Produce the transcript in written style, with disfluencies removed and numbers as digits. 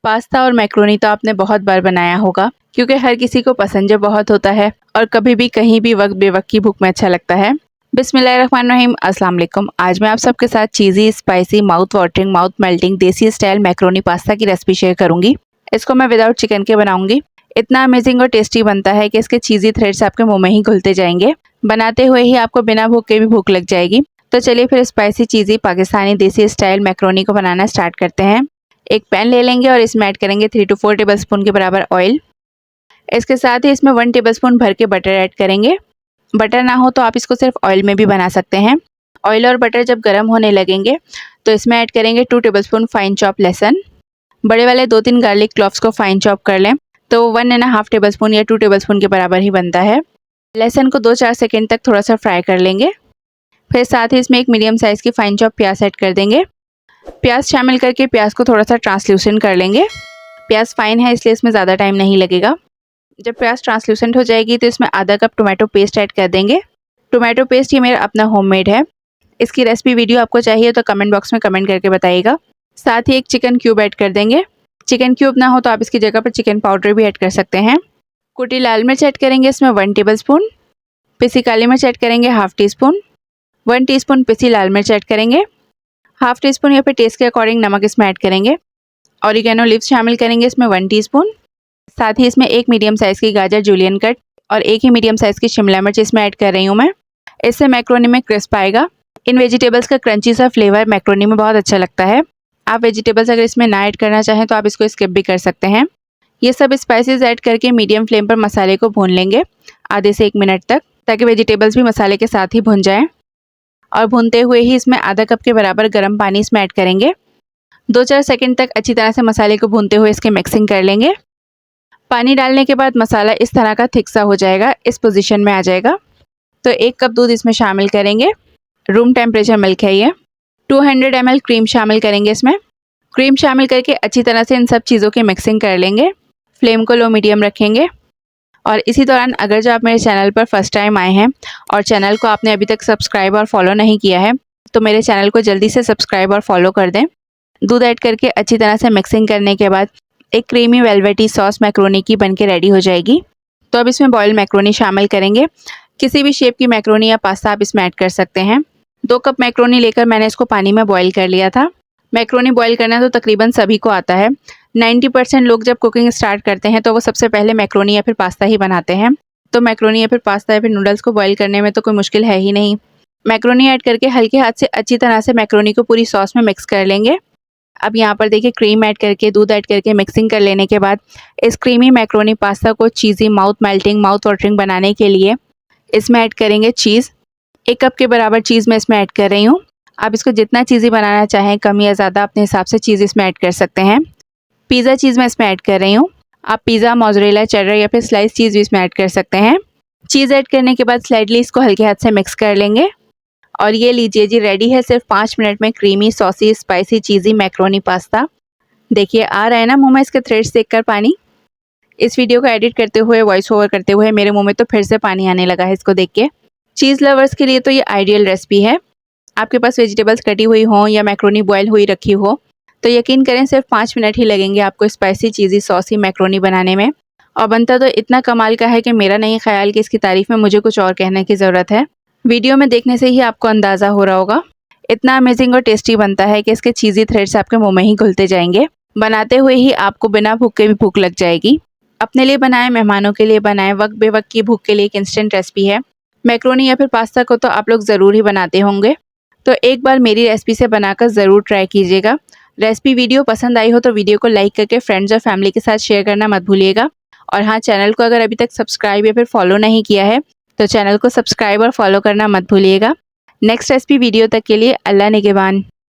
Pasta और macaroni तो आपने बहुत बार बनाया होगा क्योंकि हर किसी को पसंद जो बहुत होता है और कभी भी कहीं भी वक्त बेवक्त की भूख में अच्छा लगता है। बिस्मिल्लाहिर्रहमानिर्रहीम, अस्सलाम वालेकुम। आज मैं आप सबके साथ cheesy, spicy, mouth watering, mouth melting desi style macaroni pasta की रेसिपी शेयर करूंगी। इसको मैं विदाउट चिकन के बनाऊंगी। इतना अमेजिंग और टेस्टी बनता है कि इसके चीज़ी थ्रेड्स आपके मुंह में ही घुलते जाएंगे। बनाते हुए ही आपको बिना भूख के भी भूख लग जाएगी। तो चलिए फिर स्पाइसी चीज़ी पाकिस्तानी देसी स्टाइल मैक्रोनी को बनाना स्टार्ट करते हैं। एक पैन ले लेंगे और इसमें ऐड करेंगे 3 to 4 टेबलस्पून के बराबर ऑयल। इसके साथ ही इसमें 1 टेबलस्पून भर के बटर ऐड करेंगे। बटर ना हो तो आप इसको सिर्फ ऑयल में भी बना सकते हैं। ऑयल और बटर जब गर्म होने लगेंगे तो इसमें ऐड करेंगे 2 टेबलस्पून फाइन चॉप लहसुन। बड़े वाले 2-3 गार्लिक क्लॉव्स को फाइन चॉप कर लें तो 1.5 टेबलस्पून या 2 टेबलस्पून के बराबर ही बनता है। लहसुन को 2-4 सेकेंड तक थोड़ा सा फ्राई कर लेंगे। फिर साथ ही इसमें एक मीडियम साइज़ की फाइन चॉप प्याज ऐड कर देंगे। प्याज शामिल करके प्याज को थोड़ा सा ट्रांसल्यूसेंट कर लेंगे। प्याज फाइन है इसलिए इसमें ज़्यादा टाइम नहीं लगेगा। जब प्याज ट्रांसल्यूसेंट हो जाएगी तो इसमें आधा कप टोमेटो पेस्ट ऐड कर देंगे। टोमेटो पेस्ट ये मेरा अपना होममेड है। इसकी रेसिपी वीडियो आपको चाहिए तो कमेंट बॉक्स में कमेंट करके बताइएगा। साथ ही एक चिकन क्यूब ऐड कर देंगे। चिकन क्यूब ना हो तो आप इसकी जगह पर चिकन पाउडर भी ऐड कर सकते हैं। कुटी लाल मिर्च ऐड करेंगे इसमें 1 टेबलस्पून। पिसी काली मिर्च ऐड करेंगे 1/2 टीस्पून। 1 टीस्पून पिसी लाल मिर्च ऐड करेंगे। 1/2 टीस्पून या फिर टेस्ट के अकॉर्डिंग नमक इसमें ऐड करेंगे। ऑरिगेनो लीव्स शामिल करेंगे इसमें 1 टीस्पून। साथ ही इसमें एक मीडियम साइज़ की गाजर जूलियन कट और एक ही मीडियम साइज़ की शिमला मिर्च इसमें ऐड कर रही हूँ मैं। इससे मैक्रोनी में क्रिस्प आएगा। इन वेजिटेबल्स का क्रंची सा फ्लेवर मैक्रोनी में बहुत अच्छा लगता है। आप वेजिटेबल्स अगर इसमें ना ऐड करना चाहें तो आप इसको स्किप भी कर सकते हैं। ये सब स्पाइसेस ऐड करके मीडियम फ्लेम पर मसाले को भून लेंगे आधे से 1 मिनट तक, ताकि वेजिटेबल्स भी मसाले के साथ ही भुन जाएँ। और भूनते हुए ही इसमें आधा कप के बराबर गर्म पानी इसमें ऐड करेंगे। 2-4 सेकंड तक अच्छी तरह से मसाले को भूनते हुए इसके मिक्सिंग कर लेंगे। पानी डालने के बाद मसाला इस तरह का थिक सा हो जाएगा, इस पोजीशन में आ जाएगा तो 1 कप दूध इसमें शामिल करेंगे। रूम टेम्परेचर मिल्क है ये। 200 ml क्रीम शामिल करेंगे इसमें। क्रीम शामिल करके अच्छी तरह से इन सब चीज़ों की मिक्सिंग कर लेंगे। फ्लेम को लो मीडियम रखेंगे। और इसी दौरान अगर जो आप मेरे चैनल पर फर्स्ट टाइम आए हैं और चैनल को आपने अभी तक सब्सक्राइब और फॉलो नहीं किया है तो मेरे चैनल को जल्दी से सब्सक्राइब और फॉलो कर दें। दूध ऐड करके अच्छी तरह से मिक्सिंग करने के बाद एक क्रीमी वेलवेटी सॉस मैक्रोनी की बनके रेडी हो जाएगी। तो अब इसमें बॉयल मैक्रोनी शामिल करेंगे। किसी भी शेप की मैक्रोनी या पास्ता आप इसमें ऐड कर सकते हैं। 2 कप मैक्रोनी लेकर मैंने इसको पानी में बॉयल कर लिया था। मैक्रोनी बॉयल करना तो तकरीबन सभी को आता है। 90% लोग जब कुकिंग स्टार्ट करते हैं तो वो सबसे पहले मैक्रोनी या फिर पास्ता ही बनाते हैं। तो मैक्रोनी या फिर पास्ता या फिर नूडल्स को बॉयल करने में तो कोई मुश्किल है ही नहीं। मैक्रोनी ऐड करके हल्के हाथ से अच्छी तरह से मैक्रोनी को पूरी सॉस में मिक्स कर लेंगे। अब यहाँ पर देखिए क्रीम ऐड करके दूध ऐड करके मिक्सिंग कर लेने के बाद इस क्रीमी मैक्रोनी पास्ता को चीज़ी माउथ मेल्टिंग माउथ वाटरिंग बनाने के लिए इसमें ऐड करेंगे चीज़। 1 कप के बराबर चीज़ मैं इसमें ऐड कर रही हूँ। आप इसको जितना चीज़ी बनाना चाहें कम या ज़्यादा अपने हिसाब से चीज़ इसमें ऐड कर सकते हैं। पिज़्ज़ा चीज़ मैं इसमें ऐड कर रही हूँ। आप पिज़्ज़ा, मोज़रेला, चेडर या फिर स्लाइस चीज़ भी इसमें ऐड कर सकते हैं। चीज़ ऐड करने के बाद स्लाइडली इसको हल्के हाथ से मिक्स कर लेंगे। और ये लीजिए जी, रेडी है सिर्फ 5 मिनट में क्रीमी सॉसी स्पाइसी चीज़ी मैक्रोनी पास्ता। देखिए आ रहा है ना मुंह में इसके थ्रेड्स देखकर पानी। इस वीडियो को एडिट करते हुए वॉइस ओवर करते हुए मेरे मुंह में तो फिर से पानी आने लगा है इसको देख के। चीज़ लवर्स के लिए तो ये आइडियल रेसिपी है। आपके पास वेजिटेबल्स कटी हुई हों या मैक्रोनी बॉयल हुई रखी हो तो यकीन करें सिर्फ 5 मिनट ही लगेंगे आपको स्पाइसी चीज़ी सॉसी मैक्रोनी बनाने में। और बनता तो इतना कमाल का है कि मेरा नहीं ख्याल कि इसकी तारीफ़ में मुझे कुछ और कहने की ज़रूरत है। वीडियो में देखने से ही आपको अंदाज़ा हो रहा होगा। इतना अमेजिंग और टेस्टी बनता है कि इसके चीज़ी थ्रेड्स आपके मुंह में ही घुलते जाएंगे। बनाते हुए ही आपको बिना भूख के भी भूख लग जाएगी। अपने लिए बनाएं, मेहमानों के लिए बनाएं, वक्त बेवक्त की भूख के लिए एक इंस्टेंट रेसिपी है। मैक्रोनी या फिर पास्ता को तो आप लोग ज़रूर ही बनाते होंगे तो एक बार मेरी रेसिपी से बनाकर ज़रूर ट्राई कीजिएगा। रेसिपी वीडियो पसंद आई हो तो वीडियो को लाइक करके फ्रेंड्स और फैमिली के साथ शेयर करना मत भूलिएगा। और हाँ, चैनल को अगर अभी तक सब्सक्राइब या फिर फॉलो नहीं किया है तो चैनल को सब्सक्राइब और फॉलो करना मत भूलिएगा। नेक्स्ट रेसिपी वीडियो तक के लिए अल्लाह निगहबान।